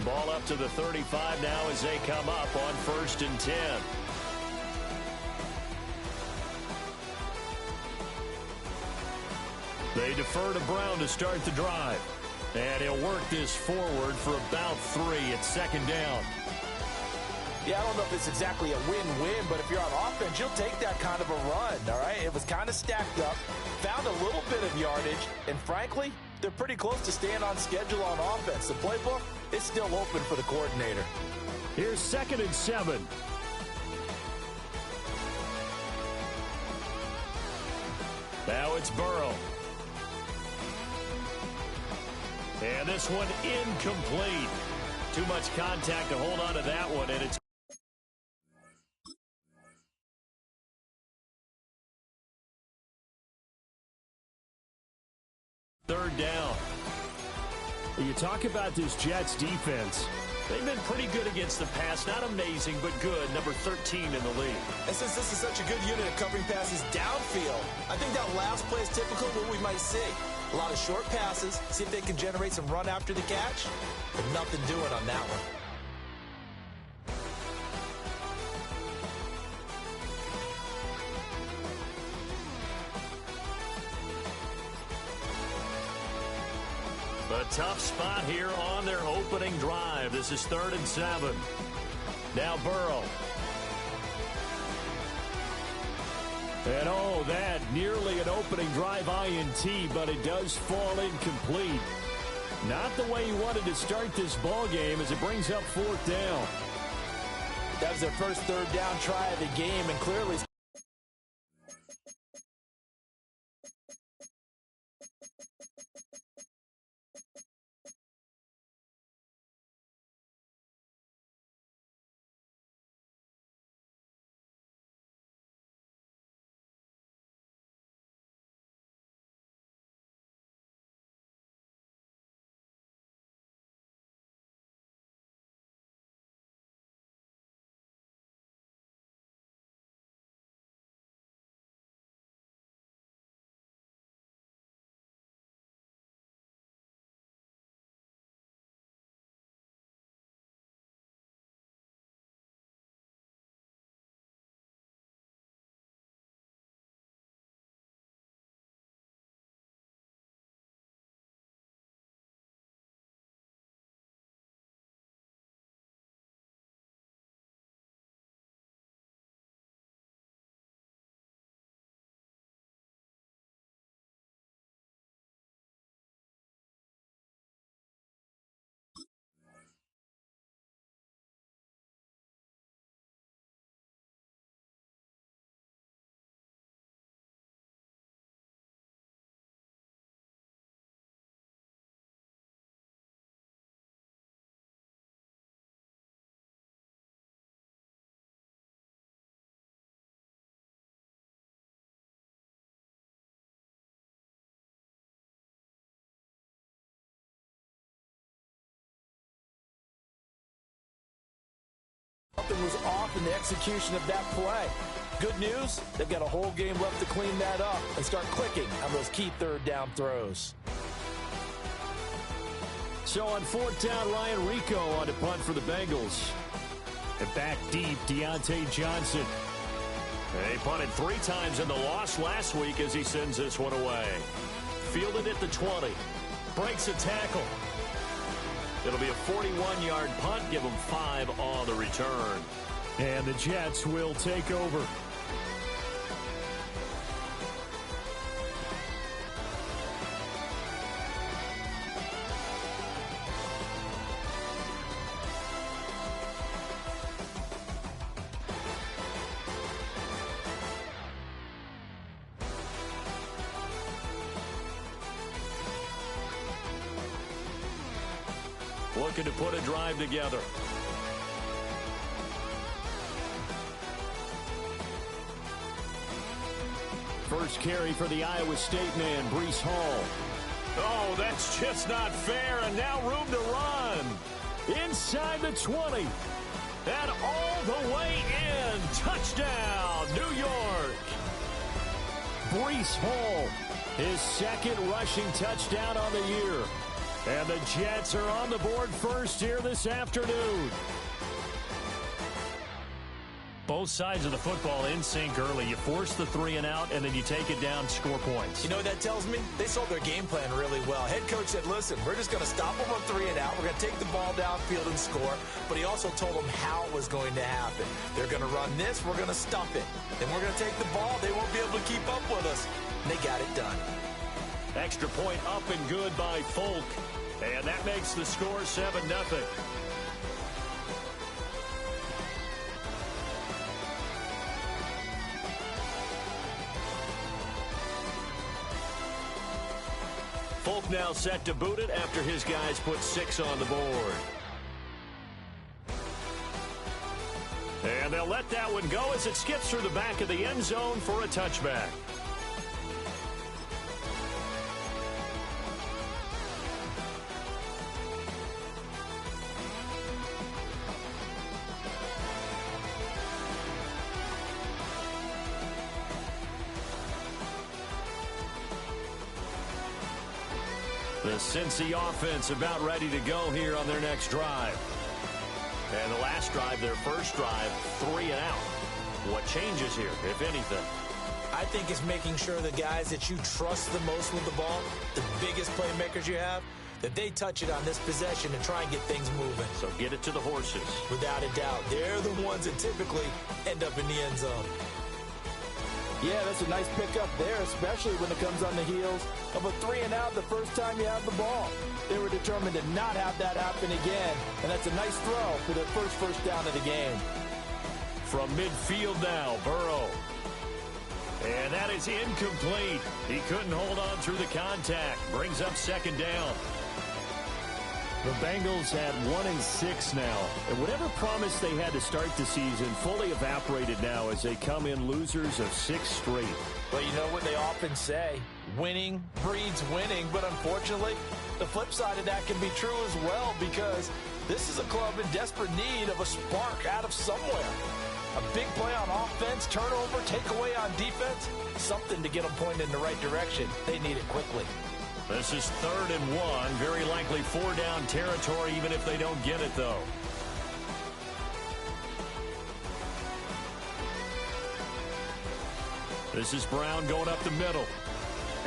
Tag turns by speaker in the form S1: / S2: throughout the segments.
S1: Ball up to the 35 now as they come up on 1st and 10. They defer to Brown to start the drive. And he'll work this forward for about 3 at 2nd down.
S2: Yeah, I don't know if it's exactly a win-win, but if you're on offense, you'll take that kind of a run, all right? It was kind of stacked up, found a little bit of yardage, and frankly, they're pretty close to staying on schedule on offense. The playbook is still open for the coordinator.
S1: Here's 2nd and 7. Now it's Burrow. And this one incomplete. Too much contact to hold on to that one, and it's third down. You talk about this Jets defense. They've been pretty good against the pass. Not amazing, but good. Number 13 in the league.
S2: And since this is such a good unit of covering passes downfield, I think that last play is typical of what we might see. A lot of short passes, see if they can generate some run after the catch, but nothing doing on that one.
S1: A tough spot here on their opening drive. This is 3rd and 7. Now Burrow. And oh, that nearly an opening drive INT, but it does fall incomplete. Not the way he wanted to start this ball game as it brings up 4th down.
S2: That was their first 3rd down try of the game, and clearly something was off in the execution of that play. Good news, they've got a whole game left to clean that up and start clicking on those key 3rd down throws.
S1: So on 4th down, Ryan Rico on to punt for the Bengals. And back deep, Deontay Johnson. They punted 3 times in the loss last week as he sends this one away. Fielded at the 20. Breaks a tackle. It'll be a 41-yard punt. Give them 5 on the return. And the Jets will take over. Looking to put a drive together. First carry for the Iowa State man, Breece Hall. Oh, that's just not fair, and now room to run. Inside the 20. And all the way in. Touchdown, New York. Breece Hall, his 2nd rushing touchdown on the year. And the Jets are on the board first here this afternoon. Both sides of the football in sync early. You force the 3 and out, and then you take it down, score points.
S2: You know what that tells me? They sold their game plan really well. Head coach said, listen, we're just going to stop them on 3 and out. We're going to take the ball downfield and score. But he also told them how it was going to happen. They're going to run this. We're going to stuff it. Then we're going to take the ball. They won't be able to keep up with us. And they got it done.
S1: Extra point up and good by Folk. And that makes the score 7-0. Folk now set to boot it after his guys put 6 on the board. And they'll let that one go as it skips through the back of the end zone for a touchback. The Cincy offense about ready to go here on their next drive. And the last drive, their first drive, 3 and out. What changes here, if anything?
S2: I think it's making sure the guys that you trust the most with the ball, the biggest playmakers you have, that they touch it on this possession and try and get things moving.
S1: So get it to the horses.
S2: Without a doubt. They're the ones that typically end up in the end zone.
S3: Yeah, that's a nice pickup there, especially when it comes on the heels of a 3 and out the first time you have the ball. They were determined to not have that happen again, and that's a nice throw for their first down of the game.
S1: From midfield now, Burrow. And that is incomplete. He couldn't hold on through the contact. Brings up 2nd down. The Bengals had 1-6 now. And whatever promise they had to start the season fully evaporated now as they come in losers of 6 straight.
S2: But you know what they often say? Winning breeds winning. But unfortunately, the flip side of that can be true as well, because this is a club in desperate need of a spark out of somewhere. A big play on offense, turnover, takeaway on defense, something to get them pointed in the right direction. They need it quickly.
S1: This is 3rd and 1. Very likely 4-down territory, even if they don't get it, though. This is Brown going up the middle.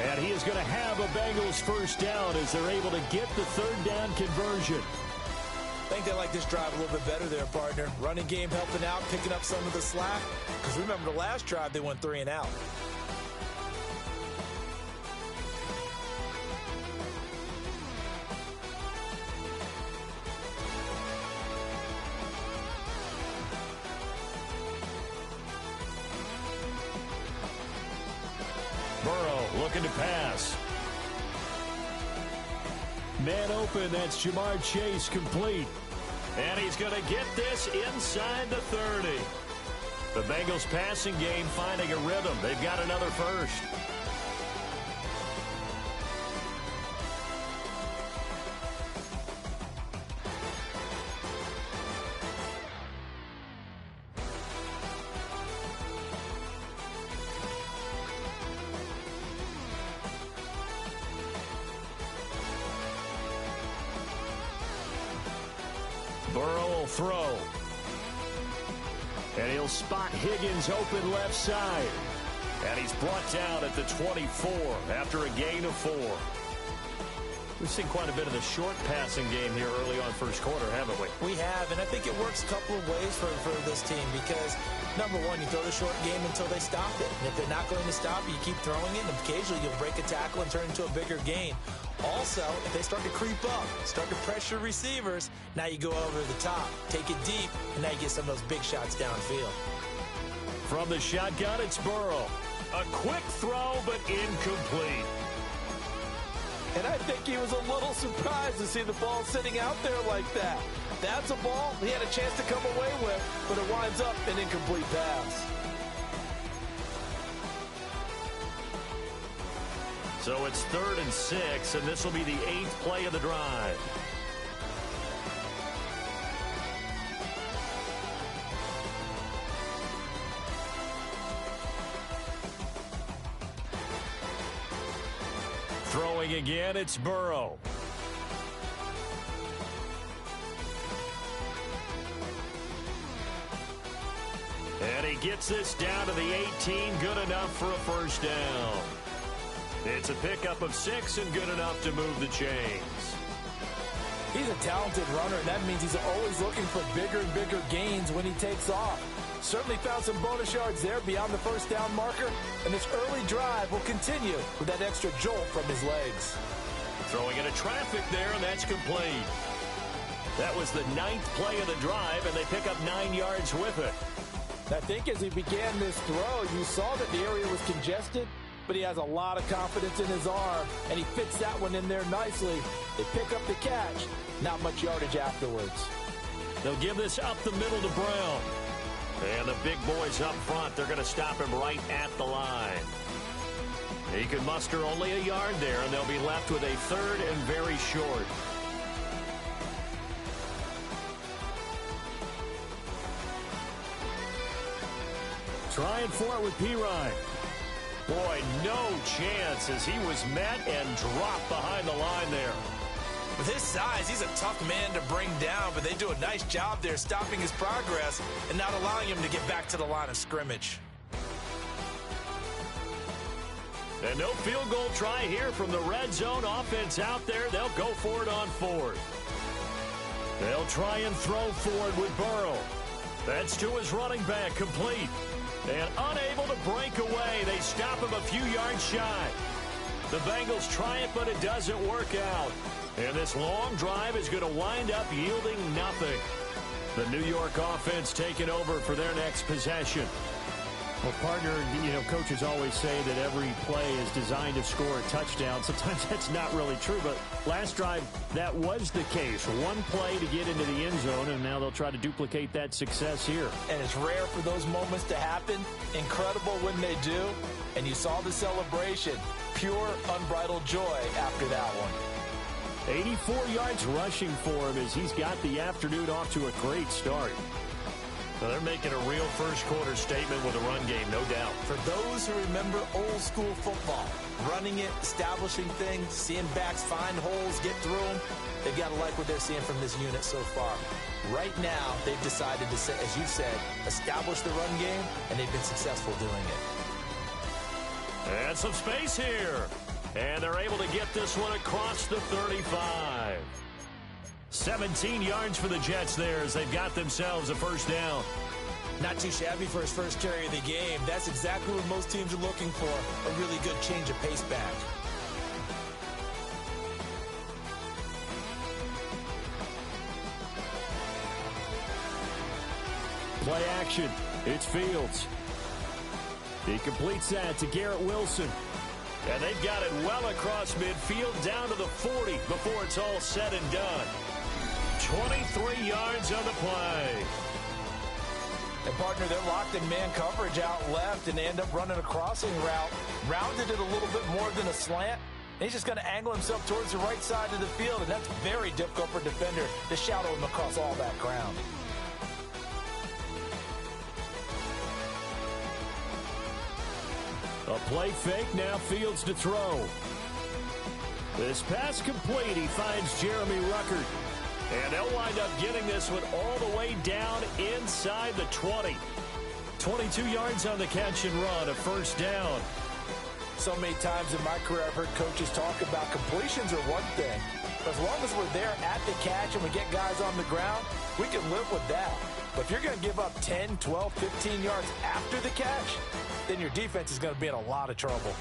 S1: And he is going to have a Bengals first down as they're able to get the 3rd down conversion.
S2: I think they like this drive a little bit better there, partner. Running game helping out, picking up some of the slack. Because remember the last drive, they went 3 and out.
S1: Burrow looking to pass. Man open, that's Jamar Chase, complete. And he's going to get this inside the 30. The Bengals passing game finding a rhythm. They've got another first. Burrow will throw. And he'll spot Higgins open left side. And he's brought down at the 24 after a gain of 4. We've seen quite a bit of the short passing game here early on first quarter, haven't we?
S2: We have, and I think it works a couple of ways for this team because, number one, you throw the short game until they stop it. And if they're not going to stop it, you keep throwing it, and occasionally you'll break a tackle and turn it into a bigger gain. Also, if they start to creep up, start to pressure receivers, now you go over the top, take it deep, and now you get some of those big shots downfield.
S1: From the shotgun, it's Burrow. A quick throw, but incomplete.
S3: And I think he was a little surprised to see the ball sitting out there like that. That's a ball he had a chance to come away with, but it winds up an incomplete pass.
S1: So it's 3rd and 6, and this will be the 8th play of the drive. Throwing again, it's Burrow. And he gets this down to the 18, good enough for a first down. It's a pickup of 6 and good enough to move the chains.
S3: He's a talented runner, and that means he's always looking for bigger and bigger gains when he takes off. Certainly found some bonus yards there beyond the first down marker, and this early drive will continue with that extra jolt from his legs.
S1: Throwing into traffic there, and that's complete. That was the 9th play of the drive, and they pick up 9 yards with it.
S3: I think as he began this throw, you saw that the area was congested, but he has a lot of confidence in his arm, and he fits that one in there nicely. They pick up the catch. Not much yardage afterwards.
S1: They'll give this up the middle to Brown. And the big boys up front, they're going to stop him right at the line. He can muster only a yard there, and they'll be left with a 3rd and very short. Trying for it with Pirine. Boy, no chance as he was met and dropped behind the line there.
S2: With his size, he's a tough man to bring down, but they do a nice job there stopping his progress and not allowing him to get back to the line of scrimmage.
S1: And no field goal try here from the red zone offense out there. They'll go for it on 4th. They'll try and throw forward with Burrow. That's to his running back, complete. And unable to break away. They stop him a few yards shy. The Bengals try it, but it doesn't work out. And this long drive is going to wind up yielding nothing. The New York offense taking over for their next possession.
S4: Well, partner, coaches always say that every play is designed to score a touchdown. Sometimes that's not really true, but last drive, that was the case. One play to get into the end zone, and now they'll try to duplicate that success here.
S3: And it's rare for those moments to happen. Incredible when they do. And you saw the celebration. Pure, unbridled joy after that one.
S4: 84 yards rushing for him as he's got the afternoon off to a great start.
S1: Well, they're making a real first-quarter statement with a run game, no doubt.
S3: For those who remember old-school football, running it, establishing things, seeing backs find holes, get through them, they've got to like what they're seeing from this unit so far. Right now, they've decided to, as you said, establish the run game, and they've been successful doing it.
S1: And some space here. And they're able to get this one across the 35. 17 yards for the Jets there as they've got themselves a first down.
S3: Not too shabby for his first carry of the game. That's exactly what most teams are looking for, a really good change of pace back.
S4: Play action. It's Fields. He completes that to Garrett Wilson.
S1: And they've got it well across midfield down to the 40 before it's all said and done. 23 yards on the play.
S3: And, partner, they're locked in man coverage out left, and they end up running a crossing route. Rounded it a little bit more than a slant. And he's just going to angle himself towards the right side of the field, and that's very difficult for a defender to shadow him across all that ground.
S4: A play fake, now Fields to throw. This pass complete, he finds Jeremy Ruckert.
S1: And they'll wind up getting this one all the way down inside the 20. 22 yards on the catch and run, a first down.
S3: So many times in my career I've heard coaches talk about completions are one thing. But as long as we're there at the catch and we get guys on the ground, we can live with that. But if you're going to give up 10, 12, 15 yards after the catch, then your defense is going to be in a lot of trouble.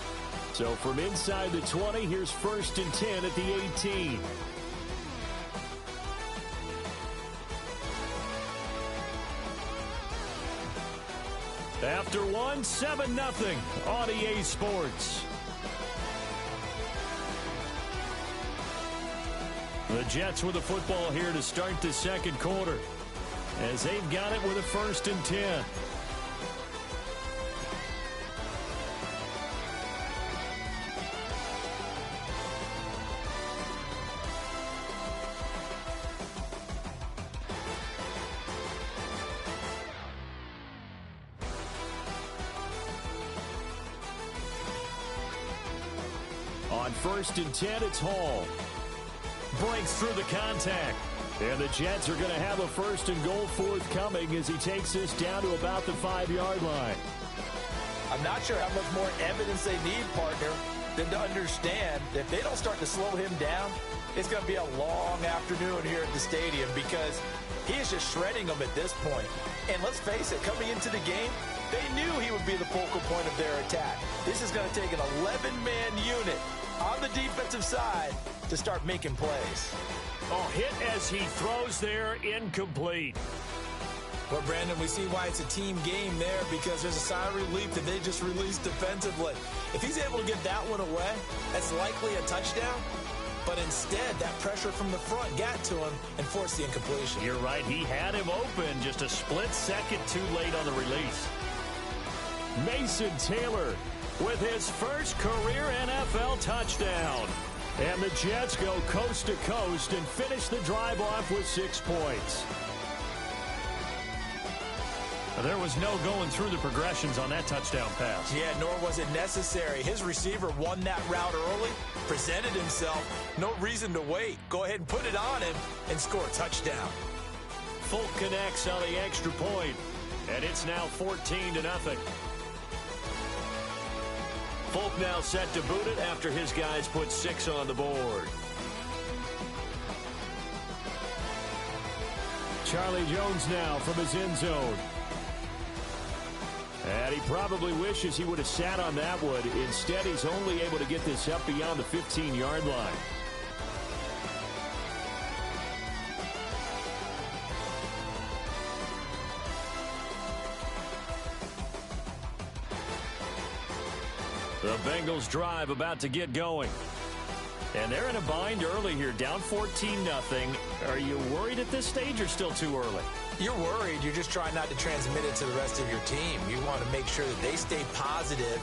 S4: So from inside the 20, here's 1st and 10 at the 18.
S1: After one, 7-0 on EA Sports. The Jets with the football here to start the second quarter as they've got it with a 1st and 10. On 1st and 10, it's Hall. Breaks through the contact. And the Jets are going to have a 1st and goal forthcoming as he takes this down to about the 5-yard line.
S2: I'm not sure how much more evidence they need, partner, than to understand that if they don't start to slow him down, it's going to be a long afternoon here at the stadium because he is just shredding them at this point. And let's face it, coming into the game, they knew he would be the focal point of their attack. This is going to take an 11-man unit on the defensive side to start making plays.
S1: Oh, hit as he throws there, incomplete.
S3: Well, Brandon, we see why it's a team game there because there's a sigh of relief that they just released defensively. If he's able to get that one away, that's likely a touchdown. But instead, that pressure from the front got to him and forced the incompletion.
S1: You're right. He had him open just a split second too late on the release. Mason Taylor with his first career NFL touchdown. And the Jets go coast to coast and finish the drive off with 6 points. There was no going through the progressions on that touchdown pass.
S3: Yeah, nor was it necessary. His receiver won that route early, presented himself. No reason to wait. Go ahead and put it on him and score a touchdown.
S1: Folk connects on the extra point, and it's now 14-0. Folk now set to boot it after his guys put 6 on the board. Charlie Jones now from his end zone. And he probably wishes he would have sat on that one. Instead, he's only able to get this up beyond the 15-yard line. The Bengals drive about to get going. And they're in a bind early here, down 14-0. Are you worried at this stage or still too early?
S3: You're worried. You're just trying not to transmit it to the rest of your team. You want to make sure that they stay positive.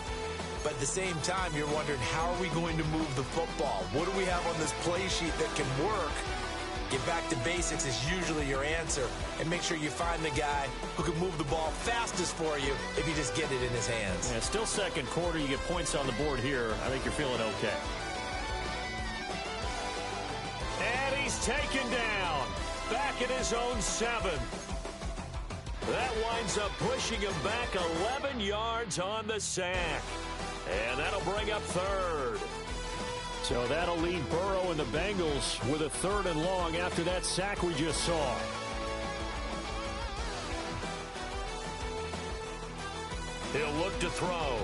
S3: But at the same time, you're wondering, how are we going to move the football? What do we have on this play sheet that can work? Get back to basics is usually your answer. And make sure you find the guy who can move the ball fastest for you if you just get it in his hands.
S1: Yeah, still second quarter. You get points on the board here. I think you're feeling okay. And he's taken down. Back at his own 7. That winds up pushing him back 11 yards on the sack. And that'll bring up 3rd. So that'll leave Burrow and the Bengals with a 3rd and long after that sack we just saw. He'll look to throw.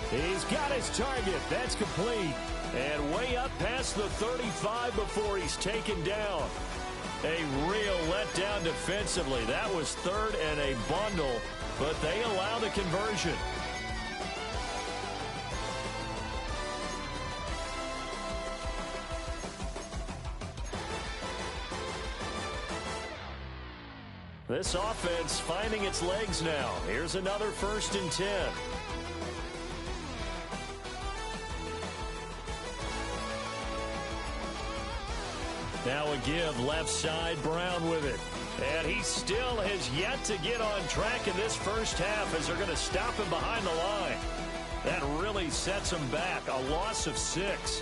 S1: He's got his target. That's complete. And way up past the 35 before he's taken down. A real letdown defensively. That was 3rd and a bundle, but they allow the conversion. This offense finding its legs now. Here's another 1st and 10. Now a give left side, Brown with it. And he still has yet to get on track in this first half as they're going to stop him behind the line. That really sets him back. A loss of 6.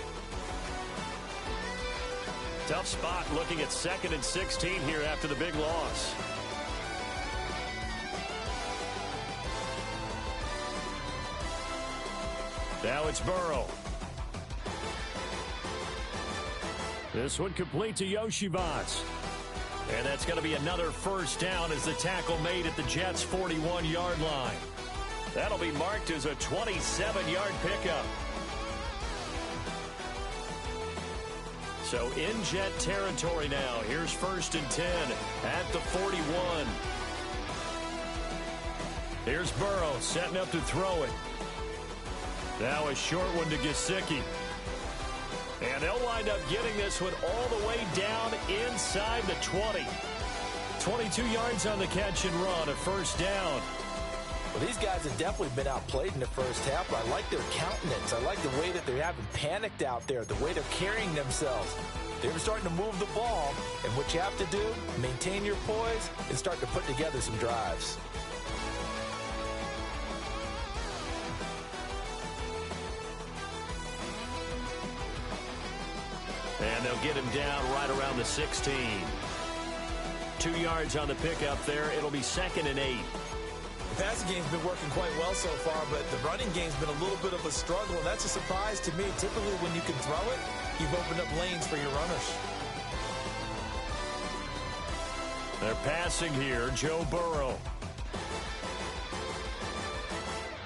S1: Tough spot looking at 2nd and 16 here after the big loss. Now it's Burrow. This one complete to Yoshivas. And that's going to be another 1st down as the tackle made at the Jets' 41-yard line. That'll be marked as a 27-yard pickup. So in Jet territory now. Here's 1st and 10 at the 41. Here's Burrow setting up to throw it. Now a short one to Gesicki. And they'll wind up getting this one all the way down inside the 20. 22 yards on the catch and run, a 1st down.
S2: Well, these guys have definitely been outplayed in the first half, but I like their countenance. I like the way that they haven't panicked out there, the way they're carrying themselves. They're starting to move the ball, and what you have to do, maintain your poise and start to put together some drives.
S1: And they'll get him down right around the 16. 2 yards on the pickup there. It'll be 2nd and 8.
S2: The passing game's been working quite well so far, but the running game's been a little bit of a struggle, and that's a surprise to me. Typically, when you can throw it, you've opened up lanes for your runners.
S1: They're passing here. Joe Burrow.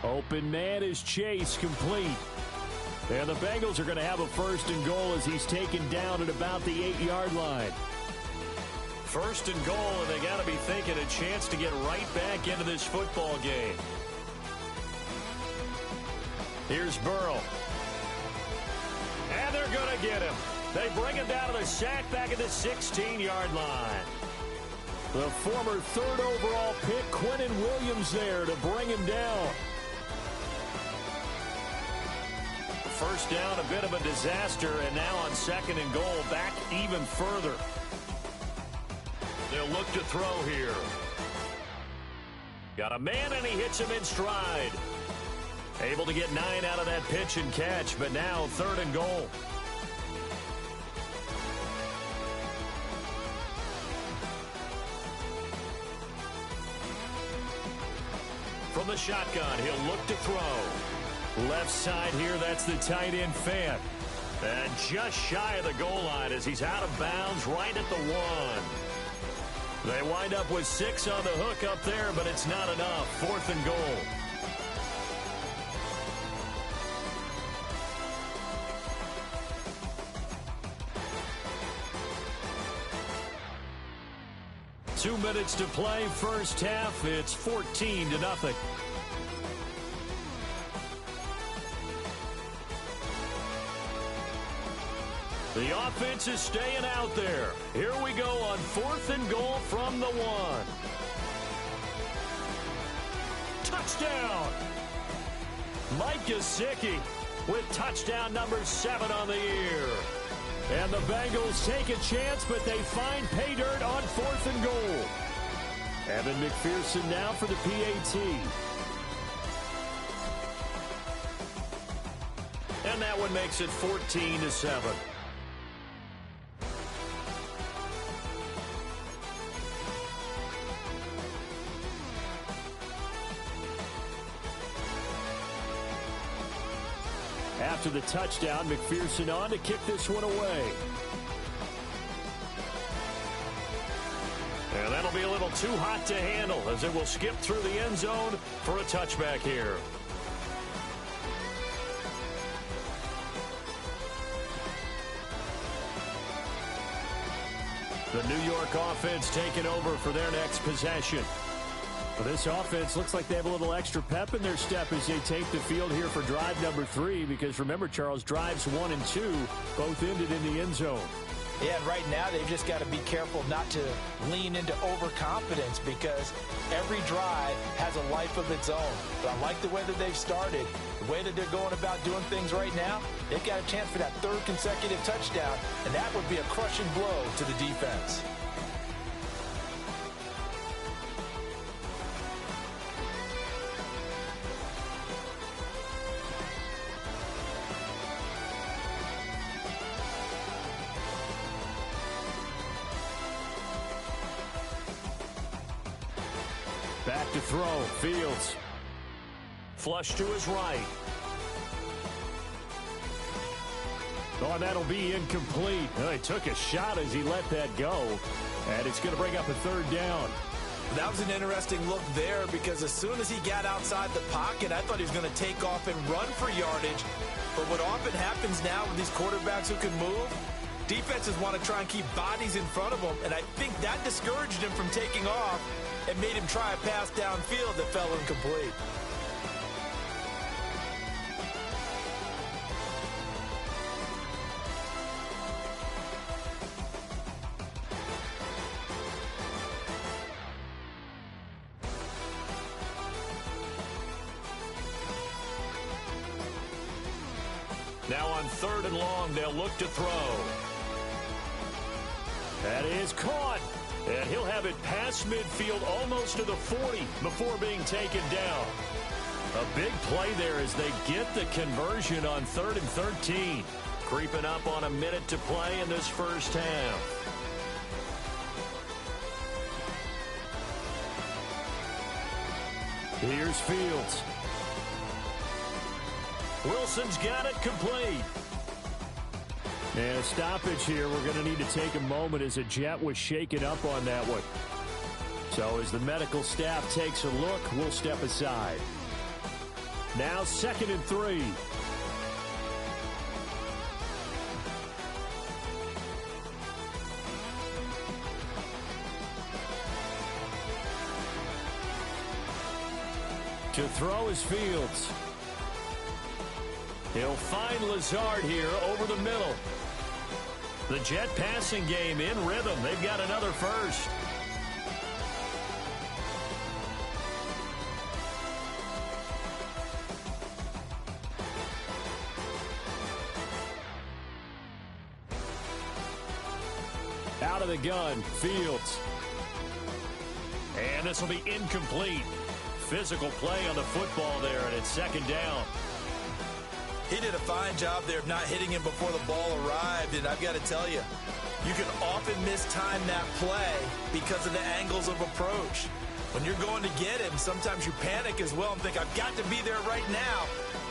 S4: Open man is Chase, complete. And the Bengals are going to have a 1st and goal as he's taken down at about the 8-yard line.
S1: 1st and goal, and they got to be thinking a chance to get right back into this football game. Here's Burrow. And they're going to get him. They bring him down to the sack back at the 16-yard line. The former 3rd overall pick, Quinnen Williams, there to bring him down. First down, a bit of a disaster, and now on 2nd and goal, back even further. They'll look to throw here. Got a man, and he hits him in stride. Able to get 9 out of that pitch and catch, but now 3rd and goal. From the shotgun, he'll look to throw. Left side here, that's the tight end Fant. And just shy of the goal line as he's out of bounds right at the 1. They wind up with 6 on the hook up there, but it's not enough. 4th and goal. Two minutes to play, first half. It's 14-0. The offense is staying out there. Here we go on 4th and goal from the 1. Touchdown! Mike Gesicki with touchdown number 7 on the year. And the Bengals take a chance, but they find pay dirt on 4th and goal. Evan McPherson now for the PAT. And that one makes it 14-7. After the touchdown, McPherson on to kick this one away. And that'll be a little too hot to handle as it will skip through the end zone for a touchback here. The New York offense taking over for their next possession. Well, this offense looks like they have a little extra pep in their step as they take the field here for drive number 3, because remember, Charles, drives 1 and 2 both ended in the end zone.
S2: Yeah, and right now they've just got to be careful not to lean into overconfidence, because every drive has a life of its own. But I like the way that they've started, the way that they're going about doing things right now. They've got a chance for that 3rd consecutive touchdown, and that would be a crushing blow to the defense.
S1: Back to throw. Fields. Flush to his right. Oh, and that'll be incomplete. Oh, he took a shot as he let that go. And it's going to bring up a 3rd down.
S2: That was an interesting look there, because as soon as he got outside the pocket, I thought he was going to take off and run for yardage. But what often happens now with these quarterbacks who can move, defenses want to try and keep bodies in front of them, and I think that discouraged him from taking off and made him try a pass downfield that fell incomplete.
S1: Now on 3rd and long, they'll look to throw. That is caught. And he'll have it past midfield almost to the 40 before being taken down. A big play there as they get the conversion on 3rd and 13. Creeping up on a minute to play in this first half. Here's Fields. Wilson's got it complete.
S4: And a stoppage here. We're going to need to take a moment as a Jet was shaken up on that one. So as the medical staff takes a look, we'll step aside. Now 2nd and 3. To throw is Fields. He'll find Lazard here over the middle. The Jet passing game in rhythm. They've got another first. Out of the gun, Fields.
S1: And this will be incomplete. Physical play on the football there, and it's 2nd down.
S3: He did a fine job there of not hitting him before the ball arrived, and I've got to tell you, you can often mistime that play because of the angles of approach. When you're going to get him, sometimes you panic as well and think, I've got to be there right now.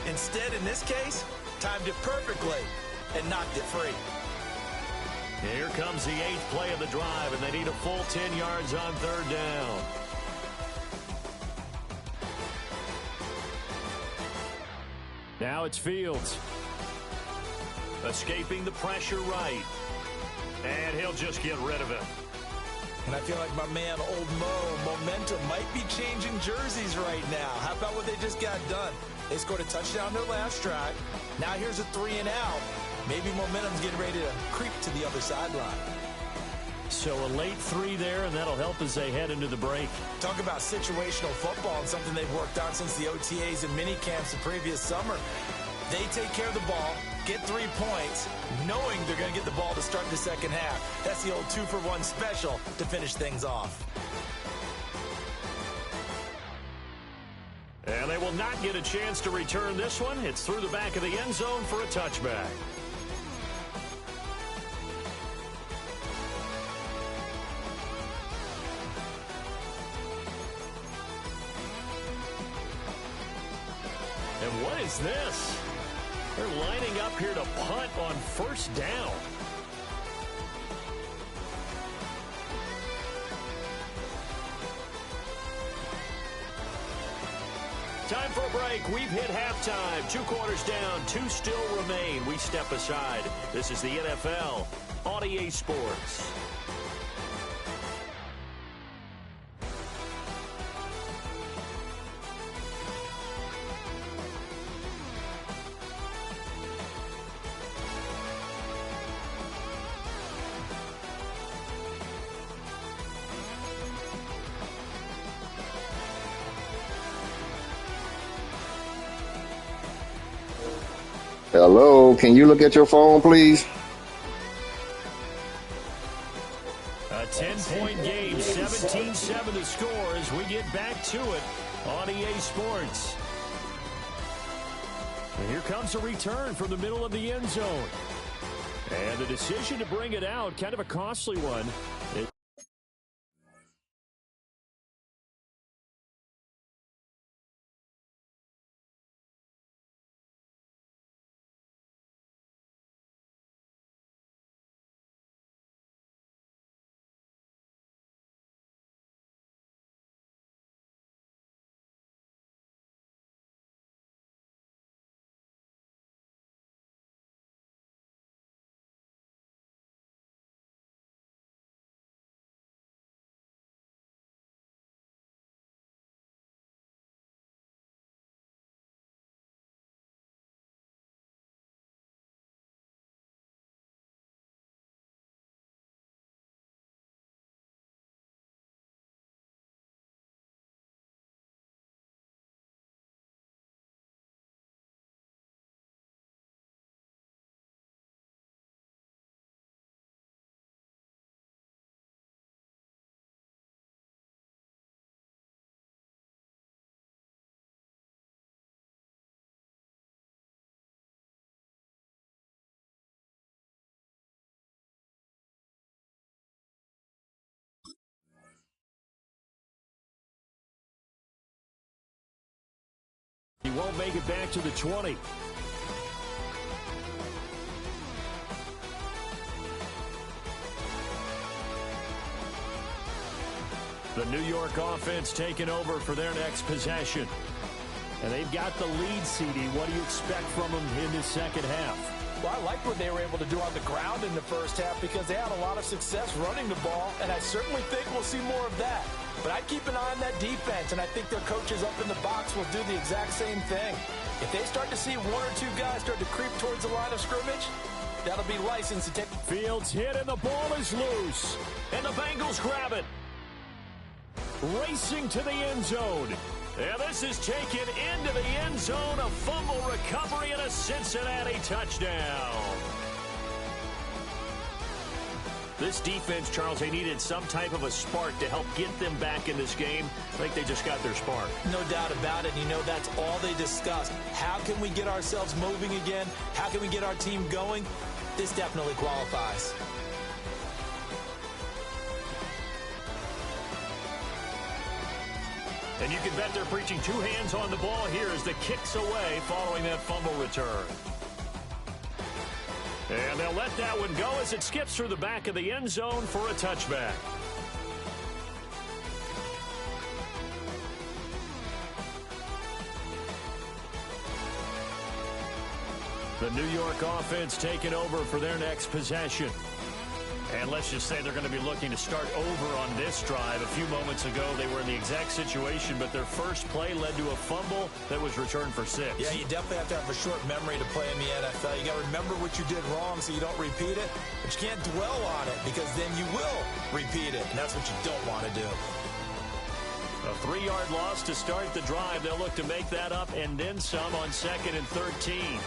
S3: Instead, in this case, timed it perfectly and knocked it free.
S1: Here comes the 8th play of the drive, and they need a full 10 yards on 3rd down.
S4: Now it's Fields.
S1: Escaping the pressure right. And he'll just get rid of it.
S3: And I feel like my man, Old Mo, momentum might be changing jerseys right now. How about what they just got done? They scored a touchdown their last drive. Now here's a 3 and out. Maybe momentum's getting ready to creep to the other sideline.
S4: So a late 3 there, and that'll help as they head into the break.
S3: Talk about situational football and something they've worked on since the OTAs and mini camps the previous summer. They take care of the ball, get 3 points, knowing they're going to get the ball to start the second half. That's the old 2-for-1 special to finish things off.
S1: And they will not get a chance to return this one. It's through the back of the end zone for a touchback. And what is this? They're lining up here to punt on 1st down. Time for a break. We've hit halftime. 2 quarters down. 2 still remain. We step aside. This is the NFL on EA Sports.
S5: Hello, can you look at your phone, please?
S1: A 10-point game, 17-7 the score as we get back to it on EA Sports.
S4: And here comes a return from the middle of the end zone. And the decision to bring it out, kind of a costly one.
S1: He won't make it back to the 20. The New York offense taking over for their next possession. And they've got the lead, CD. What do you expect from them in this second half?
S3: Well, I like what they were able to do on the ground in the first half because they had a lot of success running the ball, and I certainly think we'll see more of that. But I'd keep an eye on that defense, and I think their coaches up in the box will do the exact same thing. If they start to see one or two guys start to creep towards the line of scrimmage, that'll be licensed to take.
S1: Fields hit, and the ball is loose. And the Bengals grab it. Racing to the end zone. And this is taken into the end zone. A fumble recovery and a Cincinnati touchdown. This defense, Charles, they needed some type of a spark to help get them back in this game. I think they just got their spark.
S3: No doubt about it. You know, that's all they discussed. How can we get ourselves moving again? How can we get our team going? This definitely qualifies.
S1: And you can bet they're preaching two hands on the ball here as the kick's away following that fumble return. And they'll let that one go as it skips through the back of the end zone for a touchback. The New York offense taking over for their next possession. And let's just say they're going to be looking to start over on this drive. A few moments ago, they were in the exact situation, but their first play led to a fumble that was returned for 6.
S3: Yeah, you definitely have to have a short memory to play in the NFL. You got to remember what you did wrong so you don't repeat it, but you can't dwell on it because then you will repeat it, and that's what you don't want to do.
S1: A 3-yard loss to start the drive. They'll look to make that up and then some on 2nd and 13.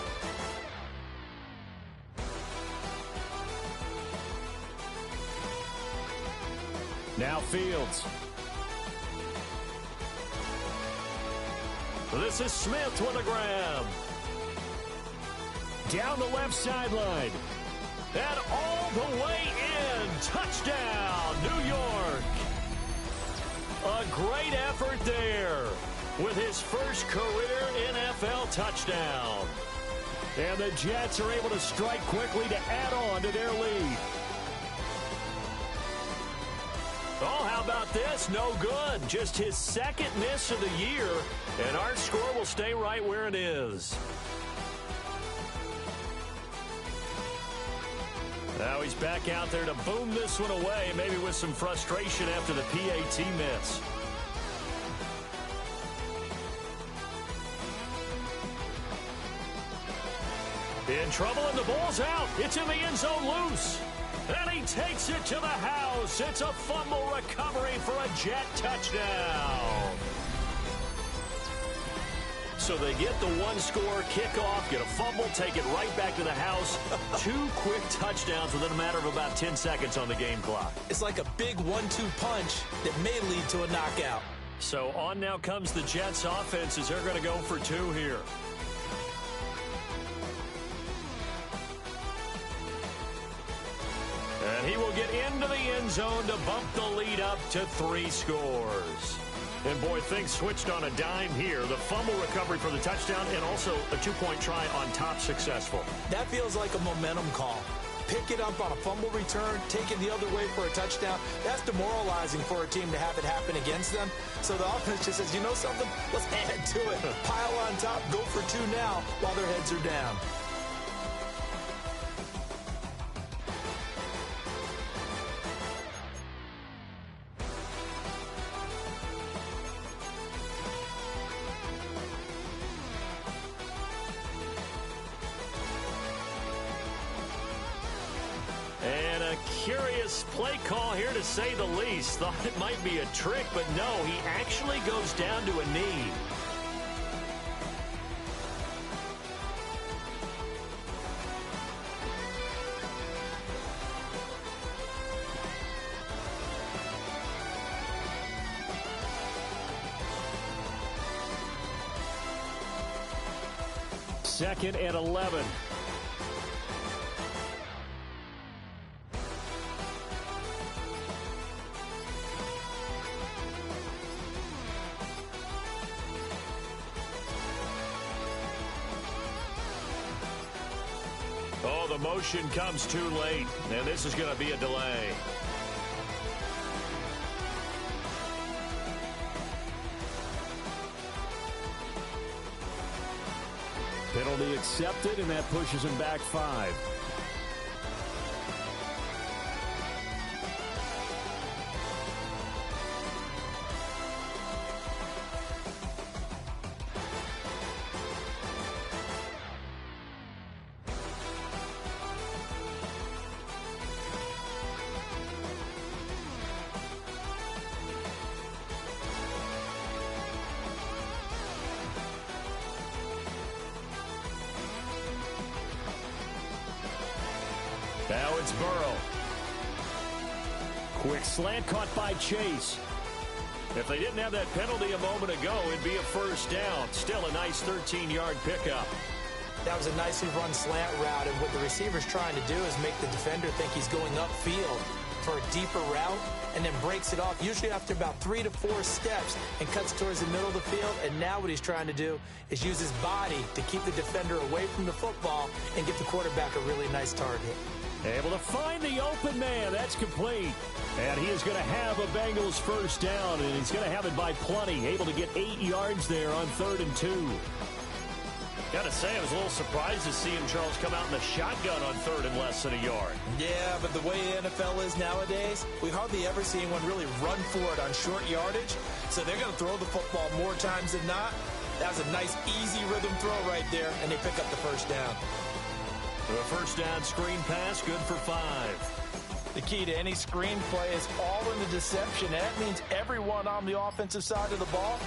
S1: Now Fields. This is Smith with a grab. Down the left sideline. And all the way in. Touchdown, New York. A great effort there with his first career NFL touchdown. And the Jets are able to strike quickly to add on to their lead. Oh, how about this? No good. Just his second miss of the year, and our score will stay right where it is. Now he's back out there to boom this one away, maybe with some frustration after the PAT miss. In trouble, and the ball's out. It's in the end zone loose. And he takes it to the house. It's a fumble recovery for a Jet touchdown. So they get the one-score kickoff, get a fumble, take it right back to the house. 2 quick touchdowns within a matter of about 10 seconds on the game clock.
S3: It's like a big 1-2 punch that may lead to a knockout.
S1: So on now comes the Jets offense as they're going to go for 2 here. And he will get into the end zone to bump the lead up to 3 scores. And, boy, things switched on a dime here. The fumble recovery for the touchdown and also a 2-point try on top successful.
S3: That feels like a momentum call. Pick it up on a fumble return, take it the other way for a touchdown. That's demoralizing for a team to have it happen against them. So the offense just says, you know something? Let's add to it. Pile on top, go for 2 now while their heads are down.
S1: And a curious play call here, to say the least. Thought it might be a trick, but no, he actually goes down to a knee. Second and 11. the motion comes too late, and this is going to be a delay.
S4: Penalty accepted, and that pushes him back 5.
S1: Now it's Burrow.
S4: Quick slant caught by Chase.
S1: If they didn't have that penalty a moment ago, it'd be a first down. Still a nice 13-yard pickup.
S3: That was a nicely run slant route, and what the receiver's trying to do is make the defender think he's going upfield for a deeper route, and then breaks it off, usually after about 3 to 4 steps, and cuts towards the middle of the field. And now what he's trying to do is use his body to keep the defender away from the football and get the quarterback a really nice target.
S4: Able to find the open man. That's complete. And he is going to have a Bengals first down, and he's going to have it by plenty. Able to get 8 yards there on 3rd and 2.
S1: Got to say, I was a little surprised to see him, Charles, come out in the shotgun on 3rd and less than a yard.
S3: Yeah, but the way the NFL is nowadays, we hardly ever see anyone really run for it on short yardage. So they're going to throw the football more times than not. That was a nice, easy rhythm throw right there, and they pick up the first down.
S1: The first down screen pass, good for 5.
S3: The key to any screen play is all in the deception. That means everyone on the offensive side of the ball,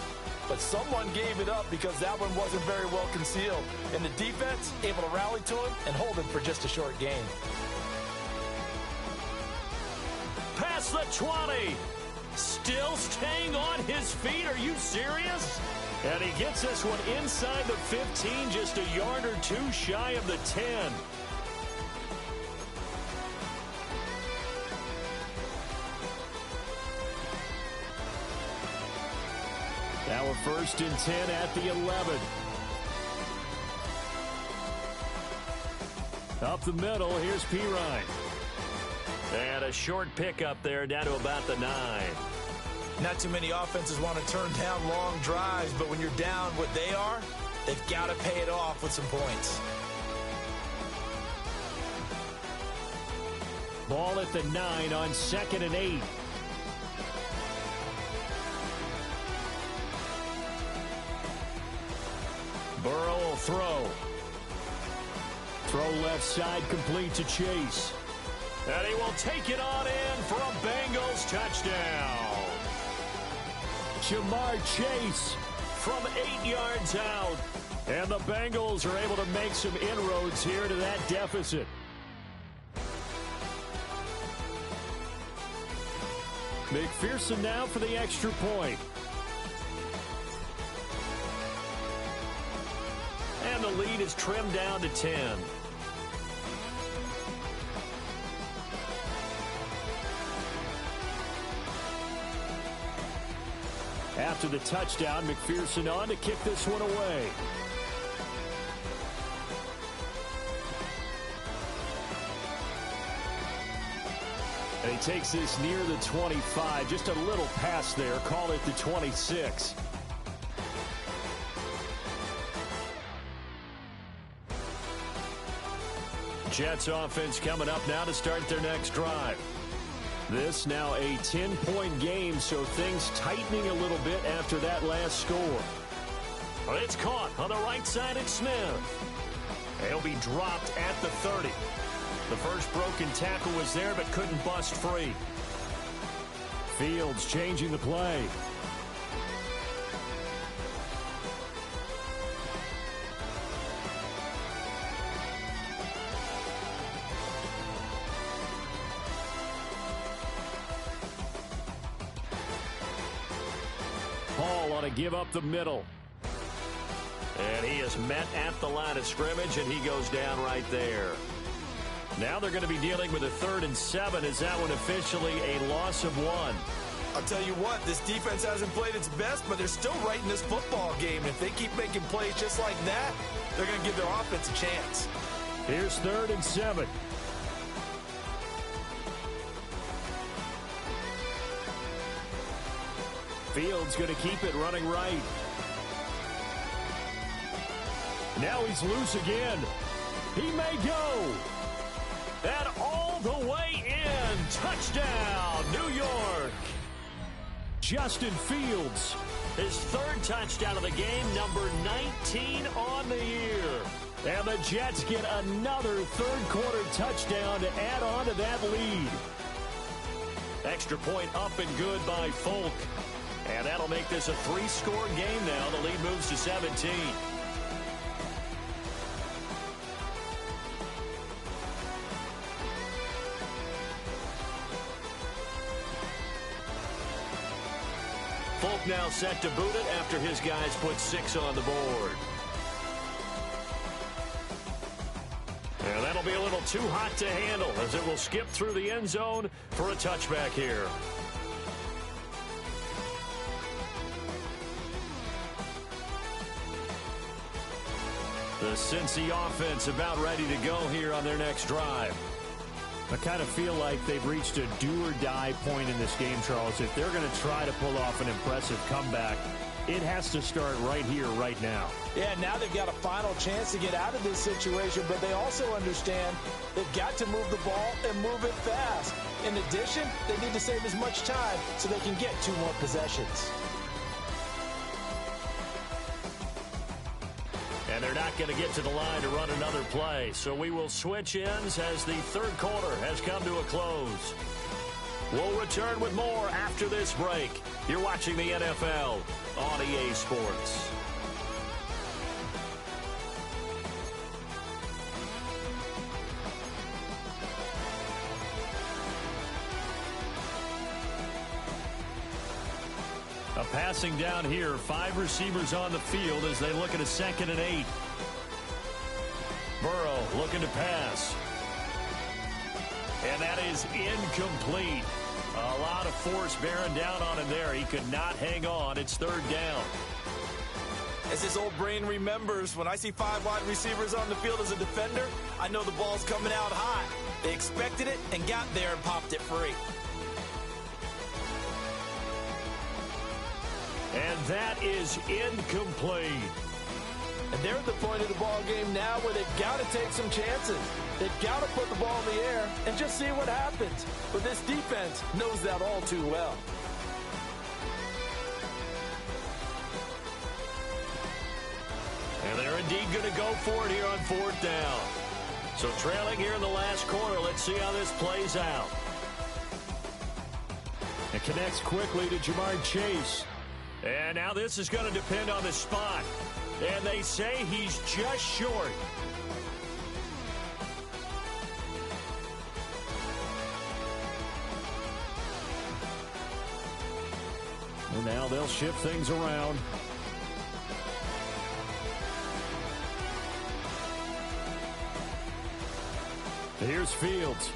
S3: but someone gave it up because that one wasn't very well concealed. And the defense able to rally to him and hold him for just a short gain.
S1: Past the 20. Still staying on his feet. Are you serious? And he gets this one inside the 15, just a yard or 2 shy of the 10.
S4: Now a 1st and 10 at the 11. Up the middle, here's Pirine.
S1: And a short pickup there down to about the 9.
S3: Not too many offenses want to turn down long drives, but when you're down what they are, they've got to pay it off with some points.
S4: Ball at the 9 on 2nd and 8. Burrow will throw. Throw left side, complete to Chase.
S1: And he will take it on in for a Bengals touchdown.
S4: Jamar Chase
S1: from 8 yards out.
S4: And the Bengals are able to make some inroads here to that deficit. McPherson now for the extra point.
S1: And the lead is trimmed down to 10.
S4: After the touchdown, McPherson on to kick this one away. And he takes this near the 25. Just a little pass there. Call it the 26. Jets offense coming up now to start their next drive. This now a 10-point game, so things tightening a little bit after that last score.
S1: It's caught on the right side at Smith. He'll be dropped at the 30. The first broken tackle was there, but couldn't bust free.
S4: Fields changing the play. Hall on a give up the middle.
S1: And he is met at the line of scrimmage, and he goes down right there. Now they're going to be dealing with a 3rd and 7. Is that one officially a loss of 1?
S3: I'll tell you what, this defense hasn't played its best, but they're still right in this football game. If they keep making plays just like that, they're going to give their offense a chance.
S4: Here's 3rd and 7. Fields going to keep it running right. Now he's loose again. He may go. And all the way in. Touchdown, New York. Justin Fields, his 3rd touchdown of the game, number 19 on the year. And the Jets get another 3rd quarter touchdown to add on to that lead. Extra point up and good by Folk. And that'll make this a 3-score game now. The lead moves to 17. Folk now set to boot it after his guys put 6 on the board. And that'll be a little too hot to handle as it will skip through the end zone for a touchback here. The Cincy offense about ready to go here on their next drive. I kind of feel like they've reached a do-or-die point in this game, Charles. If they're going to try to pull off an impressive comeback, it has to start right here, right now.
S3: Yeah, now they've got a final chance to get out of this situation, but they also understand they've got to move the ball and move it fast. In addition, they need to save as much time so they can get 2 more possessions.
S1: And they're not going to get to the line to run another play. So we will switch ends as the 3rd quarter has come to a close. We'll return with more after this break. You're watching the NFL on EA Sports. A passing down here. 5 receivers on the field as they look at a 2nd and 8. Burrow looking to pass. And that is incomplete. A lot of force bearing down on him there. He could not hang on. It's 3rd down.
S2: As his old brain remembers, when I see 5 wide receivers on the field as a defender, I know the ball's coming out hot. They expected it and got there and popped it free.
S1: And that is incomplete.
S3: And they're at the point of the ball game now where they've got to take some chances. They've got to put the ball in the air and just see what happens. But this defense knows that all too well.
S1: And they're indeed going to go for it here on 4th down. So trailing here in the last quarter, let's see how this plays out.
S4: It connects quickly to Jamar Chase.
S1: And now this is going to depend on the spot. And they say he's just short.
S4: And now they'll shift things around. Here's Fields.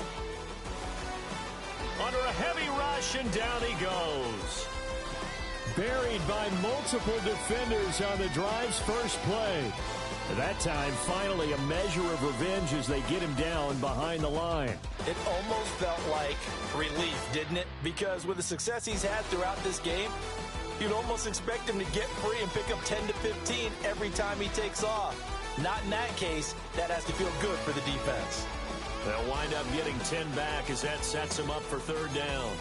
S1: Under a heavy rush, and down he goes.
S4: Buried by multiple defenders on the drive's first play. At that time, finally a measure of revenge as they get him down behind the line.
S2: It almost felt like relief, didn't it? Because with the success he's had throughout this game, you'd almost expect him to get free and pick up 10 to 15 every time he takes off. Not in that case. That has to feel good for the defense.
S1: They'll wind up getting 10 back as that sets them up for 3rd down.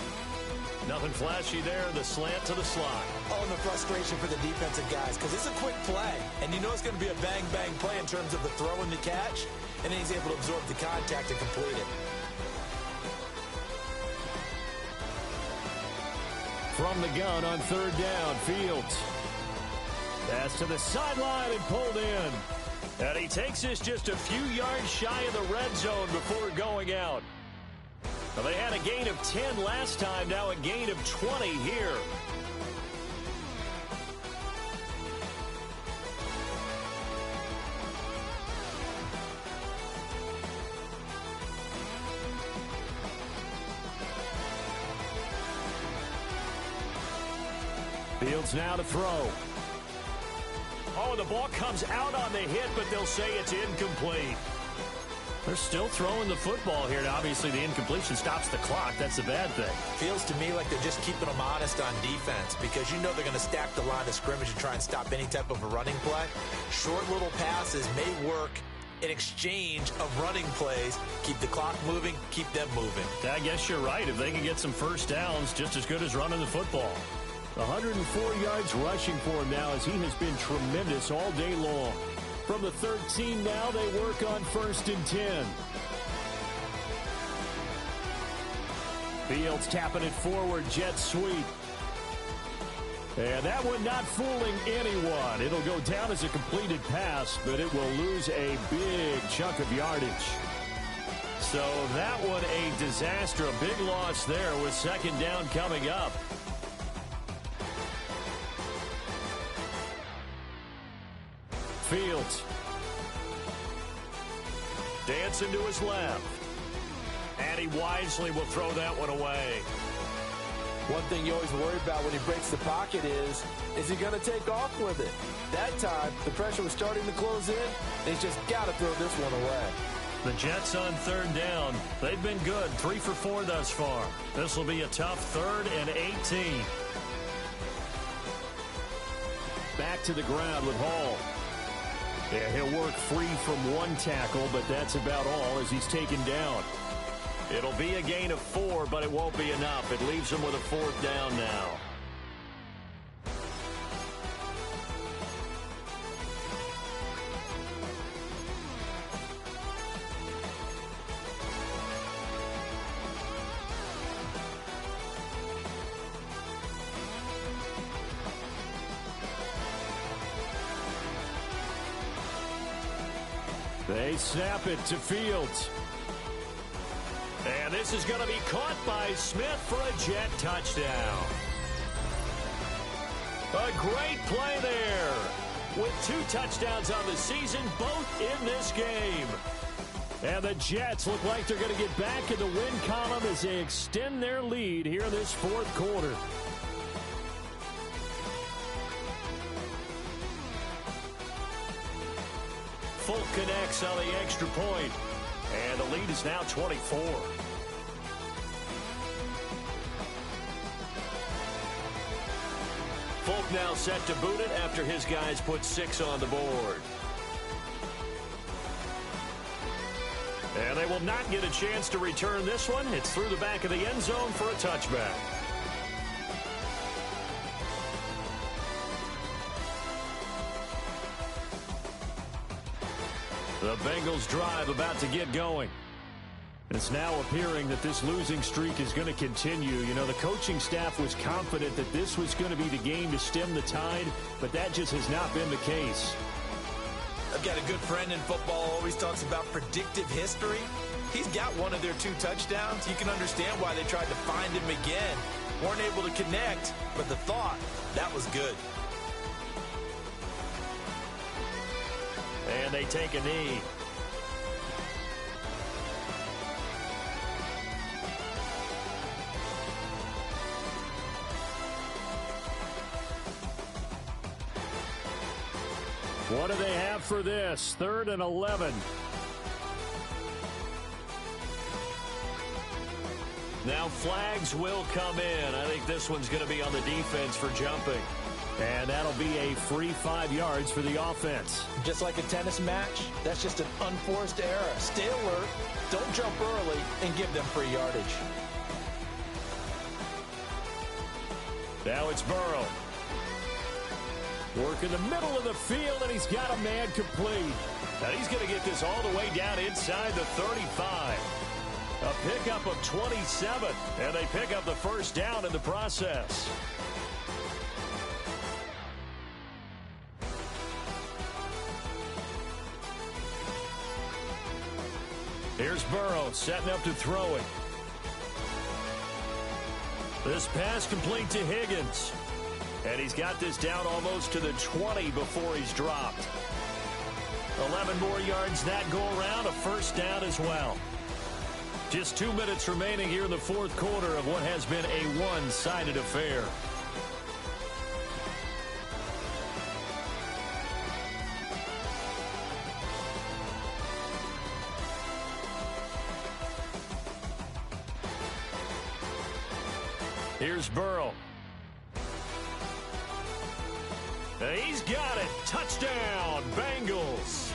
S1: Nothing flashy there, the slant to the slot.
S2: Oh, and the frustration for the defensive guys, because it's a quick play, and you know it's going to be a bang-bang play in terms of the throw and the catch, and then he's able to absorb the contact and complete it.
S4: From the gun on 3rd down, Fields. Pass to the sideline and pulled in.
S1: And he takes this just a few yards shy of the red zone before going out. Well, they had a gain of 10 last time, now a gain of 20 here.
S4: Fields now to throw.
S1: Oh, the ball comes out on the hit, but they'll say it's incomplete. They're still throwing the football here. Now, obviously, the incompletion stops the clock. That's the bad thing.
S2: Feels to me like they're just keeping them honest on defense because you know they're going to stack the line of scrimmage and try and stop any type of a running play. Short little passes may work in exchange of running plays. Keep the clock moving, keep them moving.
S1: I guess you're right. If they can get some first downs, just as good as running the football.
S4: 104 yards rushing for him now as he has been tremendous all day long. From the 13 now, they work on 1st and 10. Fields tapping it forward, jet sweep. And that one not fooling anyone. It'll go down as a completed pass, but it will lose a big chunk of yardage. So that one a disaster, a big loss there with 2nd down coming up. Fields. Dancing to his left. And he wisely will throw that one away.
S3: One thing you always worry about when he breaks the pocket is he going to take off with it? That time, the pressure was starting to close in. He's just got to throw this one away.
S1: The Jets on 3rd down. They've been good, 3 for 4 thus far. This will be a tough 3rd and 18.
S4: Back to the ground with Hall. Yeah, he'll work free from 1 tackle, but that's about all as he's taken down.
S1: It'll be a gain of 4, but it won't be enough. It leaves him with a 4th down now.
S4: They snap it to Fields.
S1: And this is going to be caught by Smith for a Jet touchdown. A great play there. With 2 touchdowns on the season, both in this game.
S4: And the Jets look like they're going to get back in the win column as they extend their lead here in this 4th quarter.
S1: Folk connects on the extra point. And the lead is now 24. Folk now set to boot it after his guys put 6 on the board. And they will not get a chance to return this one. It's through the back of the end zone for a touchback. The Bengals drive about to get going. It's now appearing that this losing streak is going to continue. You know, the coaching staff was confident that this was going to be the game to stem the tide, but that just has not been the case.
S2: I've got a good friend in football, always talks about predictive history. He's got one of their 2 touchdowns. You can understand why they tried to find him again. Weren't able to connect, but the thought, that was good.
S1: And they take a knee.
S4: What do they have for this? 3rd and 11.
S1: Now flags will come in. I think this one's going to be on the defense for jumping.
S4: And that'll be a free 5 yards for the offense.
S3: Just like a tennis match, that's just an unforced error. Stay alert, don't jump early, and give them free yardage.
S1: Now it's Burrow.
S4: Work in the middle of the field, and he's got a man complete.
S1: Now he's going to get this all the way down inside the 35. A pickup of 27, and they pick up the 1st down in the process. Here's Burrow setting up to throw it. This pass complete to Higgins. And he's got this down almost to the 20 before he's dropped. 11 more yards that go around, a 1st down as well. Just 2 minutes remaining here in the 4th quarter of what has been a one-sided affair. Here's Burrow. He's got it. Touchdown, Bengals.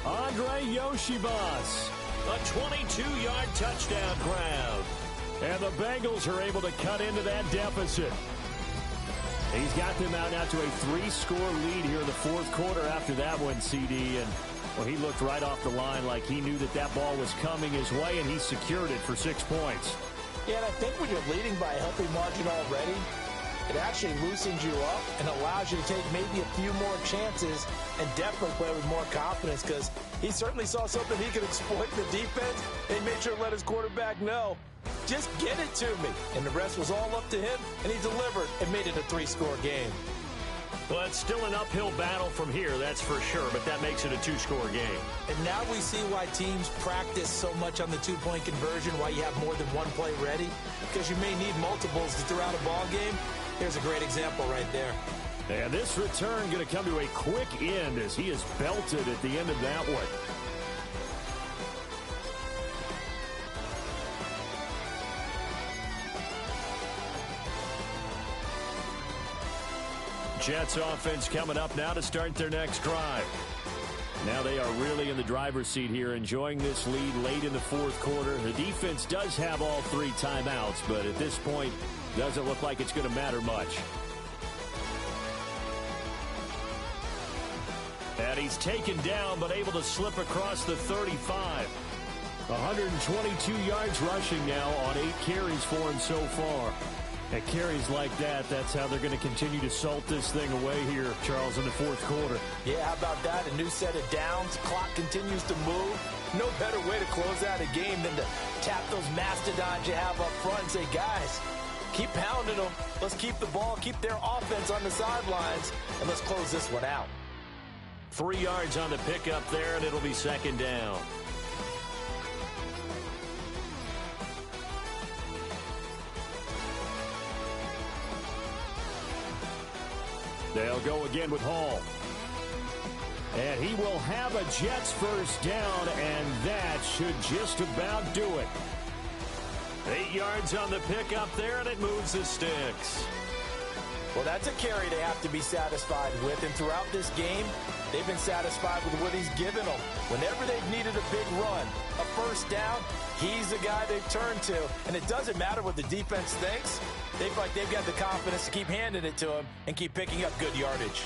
S4: Andre Yoshibas.
S1: A 22-yard touchdown grab.
S4: And the Bengals are able to cut into that deficit. He's got them out now to a 3-score lead here in the fourth quarter after that one, CD. And, well, he looked right off the line like he knew that that ball was coming his way, and he secured it for 6 points.
S3: Yeah, and I think when you're leading by a healthy margin already, it actually loosens you up and allows you to take maybe a few more chances and definitely play with more confidence, because he certainly saw something he could exploit in the defense, and he made sure to let his quarterback know, just get it to me. And the rest was all up to him, and he delivered and made it a 3-score game.
S1: Well, it's still an uphill battle from here, that's for sure, but that makes it a 2-score game.
S3: And now we see why teams practice so much on the 2-point conversion, why you have more than one play ready, because you may need multiples throughout a ball game. Here's a great example right there.
S4: And this return going to come to a quick end as he is belted at the end of that one. Jets offense coming up now to start their next drive. Now they are really in the driver's seat here, enjoying this lead late in the fourth quarter. The defense does have all 3 timeouts, but at this point, doesn't look like it's going to matter much. And he's taken down, but able to slip across the 35. 122 yards rushing now on 8 carries for him so far. At carries like that, that's how they're going to continue to salt this thing away here, Charles, in the fourth quarter.
S3: Yeah, how about that? A new set of downs. Clock continues to move. No better way to close out a game than to tap those mastodons you have up front and say, guys, keep pounding them. Let's keep the ball, keep their offense on the sidelines, and let's close this one out.
S1: 3 yards on the pickup there, and it'll be second down. They'll go again with Hall.
S4: And he will have a Jets first down, and that should just about do it.
S1: 8 yards on the pickup there, and it moves the sticks.
S3: Well, that's a carry they have to be satisfied with, and throughout this game, they've been satisfied with what he's given them. Whenever they've needed a big run, a first down, he's the guy they've turned to. And it doesn't matter what the defense thinks. They feel like they've got the confidence to keep handing it to him and keep picking up good yardage.